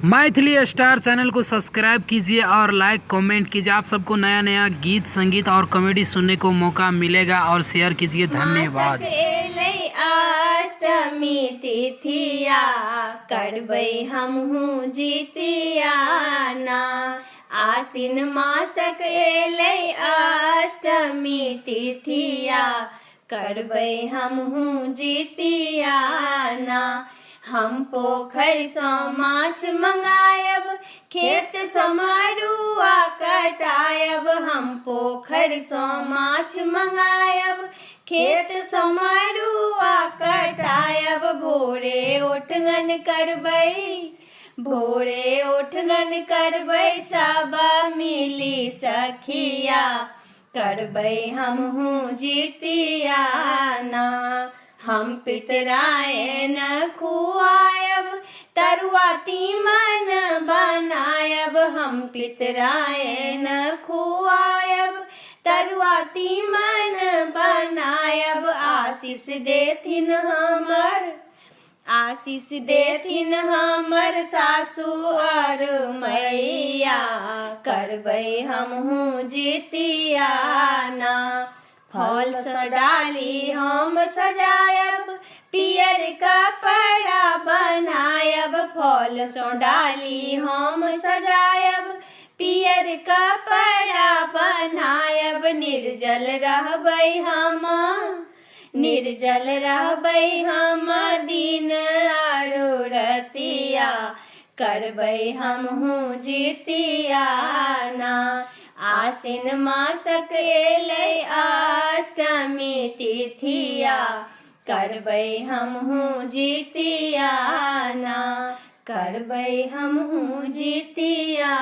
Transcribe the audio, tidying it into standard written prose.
Maithili star channel को subscribe कीजिए और लाइक कमेंट कीजिए। आप सबको नया नया गीत संगीत और कॉमेडी सुनने को मौका मिलेगा और शेयर कीजिए। धन्यवाद। अष्टमी तिथिया करबै हमहू जितिया ना। आसिन मासक एलै अष्टमी तिथिया करबै हमहू जितिया ना। हम पोखरि सँ माछ मंगायब, खेत सँ मड़ुआ कटायब। हम पोखरि सँ माछ मंगायब, खेत सँ मड़ुआ कटायब। भोरे ओठगन करबै, भोरे ओठगन करबै सब मिली सखिया करबै हमहू जितिया ना। हम पितरायन खुआयब, तरुआ तीमन बनायब। हम पितरायन खुआयब, तरुआ तीमन बनायब। आशीष देथिन हमर, आशीष देथिन हमर सासु और मैया करबै हमहू जितिया ना। फल सँ डाली हम सजायब, पियर कपड़ा बनायब। फल सँ डाली हम सजायब, पियर कपड़ा बनायब। निर्जल रहबै हम, निर्जल रहबै हम दिन आरो रतिया करबै हमहू जितिया ना। आसिन मासक एलै अष्टमी तिथिया करबै हमहू जितिया ना। करबै हमहू जितिया